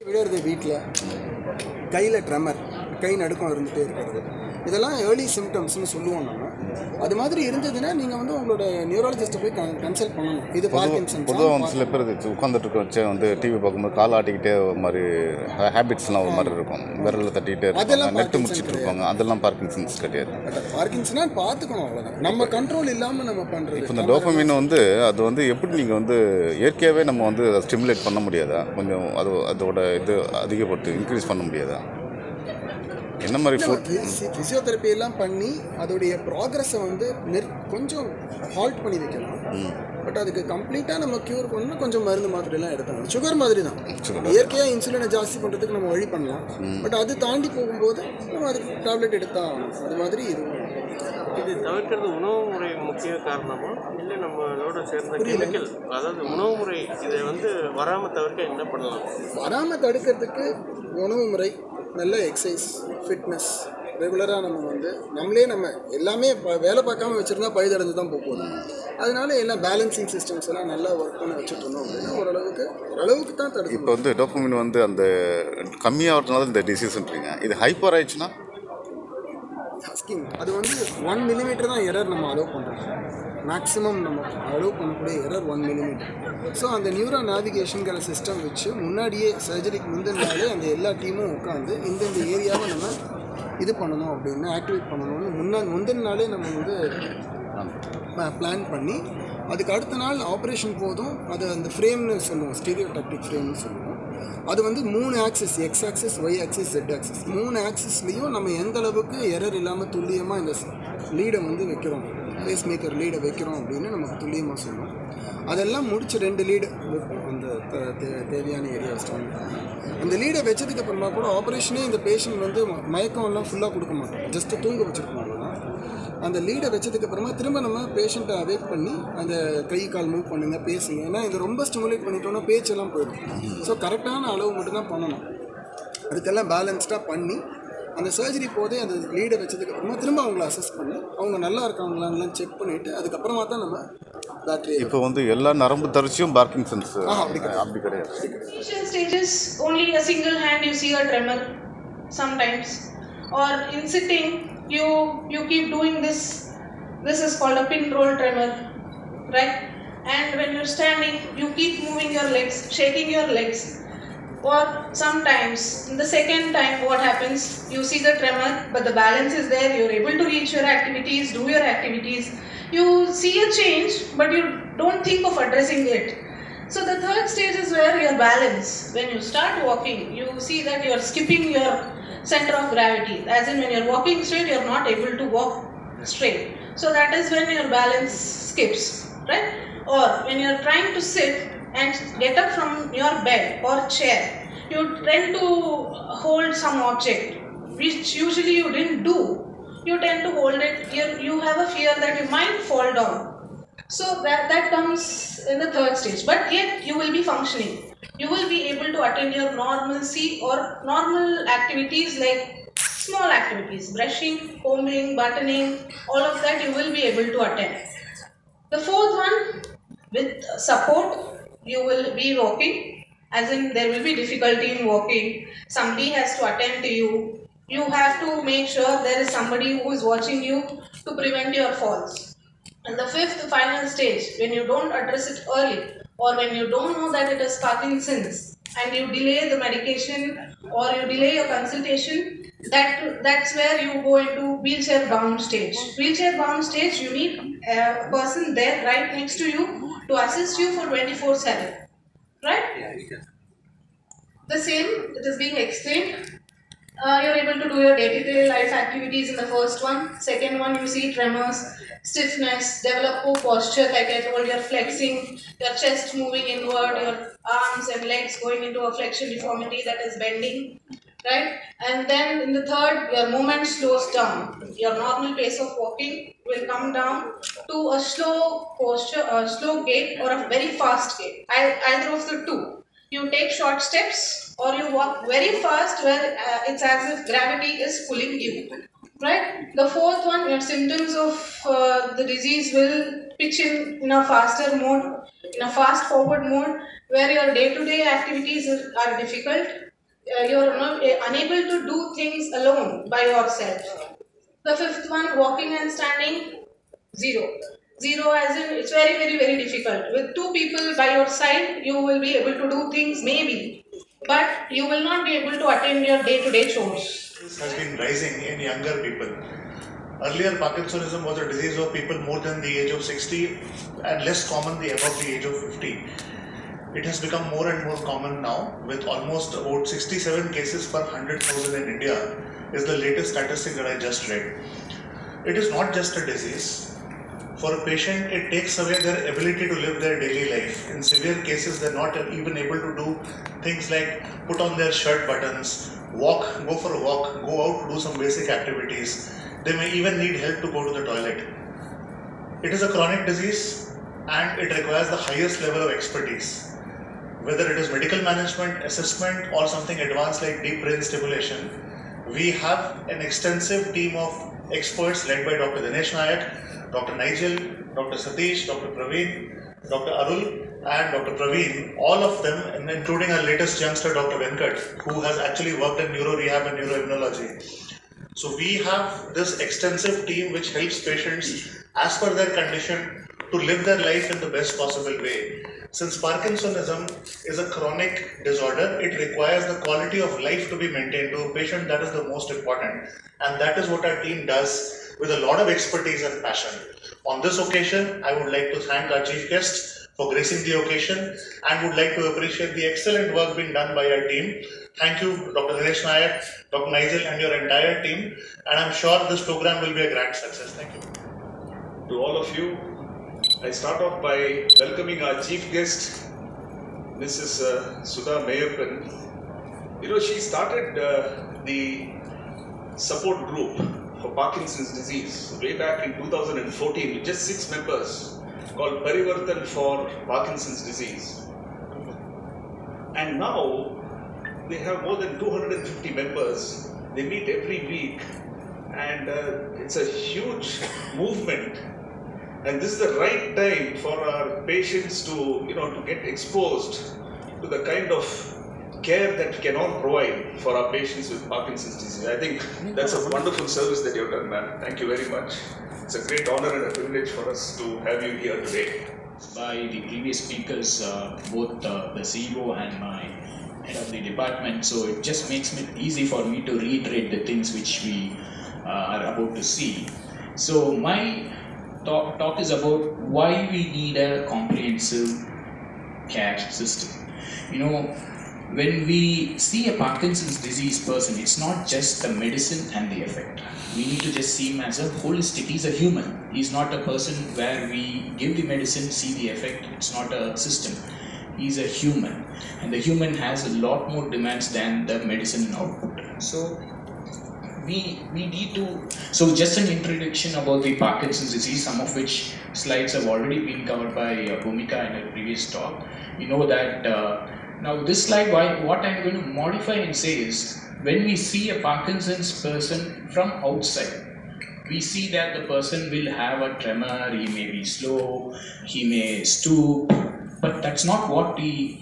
விடுறது வீட்டில் கையில் ட்ரெமர், கை நடுக்கம் இருந்துகிட்டே இருக்கிறது, இதெல்லாம் ஏர்லி சிம்டம்ஸ்னு சொல்லுவோம் நம்ம. அது மாதிரி இருந்ததுன்னா நீங்கள் வந்து உங்களோட நியூராலஜிஸ்ட்டை போய் கன்சல்ட் பண்ணணும். இது பார்க்கின்சன்ஸ். பொதுவாக வந்து சில பேர் உட்காந்துட்டு இருக்க வச்சு வந்து டிவி பார்க்கும்போது கால் ஆட்டிக்கிட்டே ஒரு மாதிரி ஹேபிட்ஸ்லாம் ஒரு மாதிரி இருக்கும், விரலில் தட்டிக்கிட்டே இருப்பாங்க, நெட்டு முடிச்சுட்டு இருப்பாங்க. அதெல்லாம் பார்க்கின்சன்ஸ் கிடையாது. பார்க்கின்சனா பார்த்துக்கணும், அவ்வளோதான். நம்ம கண்ட்ரோல் இல்லாமல் நம்ம பண்ணுறது. இப்போ இந்த டோபமைன் வந்து அது வந்து எப்படி நீங்கள் வந்து இயற்கையாகவே நம்ம வந்து அதை ஸ்டிமுலேட் பண்ண முடியாதா? கொஞ்சம் அதோட இது அதிகப்படுத்தி இன்க்ரீஸ் பண்ண முடியாதா? என்ன மாதிரி ஃபிசியோதெரப்பி எல்லாம் பண்ணி அதோடைய ப்ராக்ரஸை வந்து கொஞ்சம் ஹால்ட் பண்ணி வைக்கலாம். பட் அதுக்கு கம்ப்ளீட்டாக நம்ம க்யூர் பண்ணணும். கொஞ்சம் மருந்து மாத்திரைலாம் எடுக்கணும். சுகர் மாதிரி தான், இயற்கையாக இன்சுலினை ஜாஸ்தி பண்ணுறதுக்கு நம்ம வழி பண்ணலாம். பட் அது தாண்டி போகும்போது நம்ம அதுக்கு டேப்லெட் எடுத்தா ஆகணும். அது மாதிரி இது தவிர்க்கிறது உணவு முறை முக்கிய காரணமா இல்லை நம்மளோட சேர்ந்த கெமிக்கல், அதாவது உணவு முறை இதை வந்து வராமல் தவிர்க்க என்ன பண்ணலாம்? வராமல் தடுக்கிறதுக்கு உணவு முறை, நல்ல எக்ஸசைஸ், ஃபிட்னஸ், ரெகுலராக நம்ம வந்து நம்ம எல்லாமே வேலை பார்க்காம வச்சுருந்தா பழுதடைஞ்சு தான் போகுது. அதனால எல்லாம் பேலன்சிங் சிஸ்டம்ஸ் எல்லாம் நல்லா ஒர்க் பண்ண வச்சுட்டு இருந்தோம் அப்படின்னா ஓரளவுக்கு தான் தடுக்கும். இப்போ வந்து டோபமைன் வந்து அந்த கம்மியாகிறதுனால இந்த டிசீஸ்ன்றீங்க. இது ஹைப்பர் ஆயிடுச்சுன்னா ஸ்கின் அது வந்து 1 மில்லிமீட்டர் தான் எரர் நம்ம அலோவ் பண்ணுறோம். மேக்ஸிமம் நம்ம அலோவ் பண்ணக்கூடிய எரர் 1 மில்லிமீட்டர். ஸோ அந்த நியூரோ நேவிகேஷனுங்கிற சிஸ்டம் வச்சு முன்னாடியே சர்ஜரிக்கு முந்தினாலே அந்த எல்லா டீமும் உட்காந்து இந்தந்த ஏரியாவை நம்ம இது பண்ணணும் அப்படின்னு ஆக்டிவேட் பண்ணணும்னு முந்தின நாளே நம்ம வந்து பிளான் பண்ணி அதுக்கு அடுத்த நாள் ஆப்ரேஷன் போதும். அது அந்த ஃப்ரேம்னு சொல்லுவோம், ஸ்டீரியோடாக்டிக் ஃப்ரேம்னு சொல்லுவோம். அது வந்து 3 axis, X axis, Y axis, Z axis, 3 ஆக்சிஸ்லேயும் நம்ம எந்த அளவுக்கு எரர் இல்லாமல் துல்லியமாக இந்த லீடை வந்து வைக்கிறோம், பேஸ் மேக்கர் லீடை வைக்கிறோம் அப்படின்னு நமக்கு துல்லியமாக சொல்லணும். அதெல்லாம் முடிச்சு 2 லீடு வைப்போம் அந்த தேவையான ஏரியா ஸ்டாண்ட். அந்த லீடை வச்சதுக்கு அப்புறமா கூட ஆப்ரேஷனே இந்த பேஷண்ட் வந்து மயக்கம் எல்லாம் ஃபுல்லாக கொடுக்க மாட்டோம், ஜஸ்ட்டு தூங்க வச்சுருக்கோம். அவ்வளோதான். அந்த லீடை வச்சதுக்கு அப்புறமா திரும்ப நம்ம பேஷண்ட்டை அவேக் பண்ணி அந்த கை கால் மூவ் பண்ணுங்க, பேசுங்க. ஏன்னா இது ரொம்ப ஸ்டிமுலேட் பண்ணிட்டோம்னா பேச்செல்லாம் போயிடும். ஸோ கரெக்டான அளவு மட்டும்தான் பண்ணணும். அதுக்கெல்லாம் பேலன்ஸ்டாக பண்ணி அந்த சர்ஜரி போதே அந்த லீடை வச்சதுக்கு அப்புறமா திரும்ப அவங்கள அசஸ் பண்ணி அவங்க நல்லா இருக்காங்களான்லாம் செக் பண்ணிவிட்டு அதுக்கப்புறமா தான் நம்ம பேட்டரி. இப்போ வந்து எல்லா நரம்பு தரிசியும் பார்க்கின்சன்ஸ் அப்படி கிடையாது. Initial stages only a single hand you see a tremor sometimes, or in sitting you keep doing this is called a pin roll tremor, right? And when you're standing you keep moving your legs, shaking your legs. Or sometimes in the second time what happens, you see the tremor but the balance is there, you're able to reach your activities, do your activities, you see a change but you don't think of addressing it. So the third stage is where your balance, when you start walking you see that you're skipping your center of gravity, as in when you're walking straight you're not able to walk straight. So that is when your balance skips, right? Or when you're trying to sit and get up from your bed or chair, you tend to hold some object which usually you didn't do. You tend to hold it, you have a fear that you might fall down. So that comes in the third stage, but yet you will be functioning. You will be able to attend your normalcy or normal activities like small activities, brushing, combing, buttoning, all of that you will be able to attend. The fourth one, with support you will be walking, as in there will be difficulty in walking, somebody has to attend to you, you have to make sure there is somebody who is watching you to prevent your falls. And the fifth final stage, when you don't address it early or when you don't know that it is Parkinson's and you delay the medication or you delay your consultation, that's where you go into wheelchair bound stage. Wheelchair bound stage, you need a person there right next to you to assist you for 24/7, right? The same, it is being explained. You're able to do your day-to-day life activities in the first one. Second one, you see tremors, stiffness, develop poor posture, like I told, you're flexing, your chest moving inward, your arms and legs going into a flexion deformity, that is bending, right? And then in the third, your movement slows down. Your normal pace of walking will come down to a slow posture, a slow gait or a very fast gait. Either of the two. You take short steps or you walk very fast where it's as if gravity is pulling you, right? The fourth one, your symptoms of the disease will pitch in a faster mode, in a fast forward mode, where your day-to-day activities are difficult, you're not unable to do things alone by yourself. The fifth one, walking and standing, zero. Zero as in it's very, very, very difficult. With two people by your side, you will be able to do things maybe, but you will not be able to attend your day-to-day chores. This has been rising in younger people. Earlier, Parkinsonism was a disease of people more than the age of 60 and less commonly above the age of 50. It has become more and more common now, with almost about 67 cases per 100,000 in India, is the latest statistic that I just read. It is not just a disease. For a patient, it takes away their ability to live their daily life. In severe cases, they're not even able to do things like put on their shirt buttons, walk, go for a walk, go out to do some basic activities. They may even need help to go to the toilet. It is a chronic disease and it requires the highest level of expertise. Whether it is medical management, assessment, or something advanced like deep brain stimulation, we have an extensive team of experts led by Dr. Dinesh Nayak, Dr. Nigel, Dr. Satish, Dr. Praveen, Dr. Arul, and Dr. Praveen, all of them, and including our latest youngster, Dr. Venkat, who has actually worked in neuro rehab and neuroimmunology. So we have this extensive team which helps patients as per their condition to live their life in the best possible way. Since Parkinsonism is a chronic disorder, it requires the quality of life to be maintained to a patient. That is the most important. And that is what our team does with a lot of expertise and passion. On this occasion, I would like to thank our chief guests for gracing the occasion and would like to appreciate the excellent work being done by our team. Thank you, Dr. Dinesh Nayak, Dr. Nigel, and your entire team. And I'm sure this program will be a grand success. Thank you. To all of you, I start off by welcoming our chief guest, Mrs. Sudha Mayappan. You know, she started the support group for Parkinson's disease way back in 2014 with just 6 members called Parivartan for Parkinson's disease. And now they have more than 250 members. They meet every week and it's a huge movement. And this is the right time for our patients to, to get exposed to the kind of care that we can all provide for our patients with Parkinson's disease. I think that's a wonderful service that you've done, ma'am. Thank you very much. It's a great honor and a privilege for us to have you here today. By the previous speakers, both the CEO and my head of the department, so it just makes it easy for me to reiterate the things which we are about to see. So my talk is about why we need a comprehensive care system. You know, when we see a Parkinson's disease person, it's not just the medicine and the effect. We need to just see him as a holistic. He's a human. He's not a person where we give the medicine, see the effect. It's not a system. He's a human. And the human has a lot more demands than the medicine output. So we need to, so just an introduction about the Parkinson's disease, some of which slides have already been covered by Bhumika in her previous talk. You know that now this slide, what I'm going to modify and say is, when we see a Parkinson's person from outside, we see that the person will have a tremor, he may be slow, he may stoop, but that's not only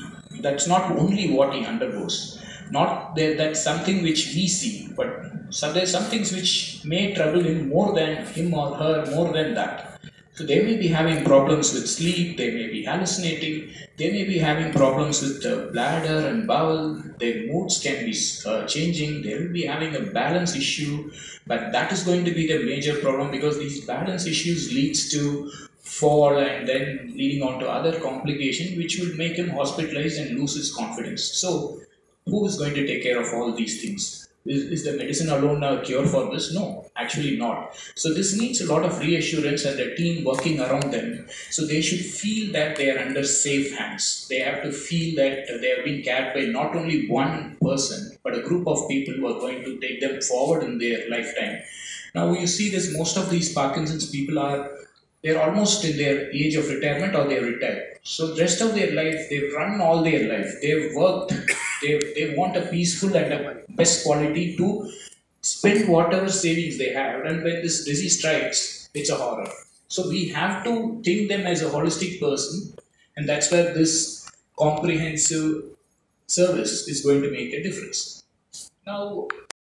what he undergoes. Not that that's something which we see, but so there's some things which may trouble him more than him or her, more than that. So they may be having problems with sleep, they may be hallucinating, they may be having problems with the bladder and bowel, their moods can be changing, they will be having a balance issue, but that is going to be the major problem because these balance issues leads to fall and then leading on to other complications which will make him hospitalized and lose his confidence. So who is going to take care of all these things? Is the medicine alone a cure for this? No, actually not. So this needs a lot of reassurance and a team working around them. So they should feel that they are under safe hands. They have to feel that they are being cared by not only one person, but a group of people who are going to take them forward in their lifetime. Now you see this, most of these Parkinson's people they're almost in their age of retirement or they're retired. So the rest of their life, they've run all their life, they've worked, they want a peaceful and a best quality to spend whatever savings they have. And when this disease strikes, it's a horror. So we have to think them as a holistic person, and that's where this comprehensive service is going to make a difference. Now,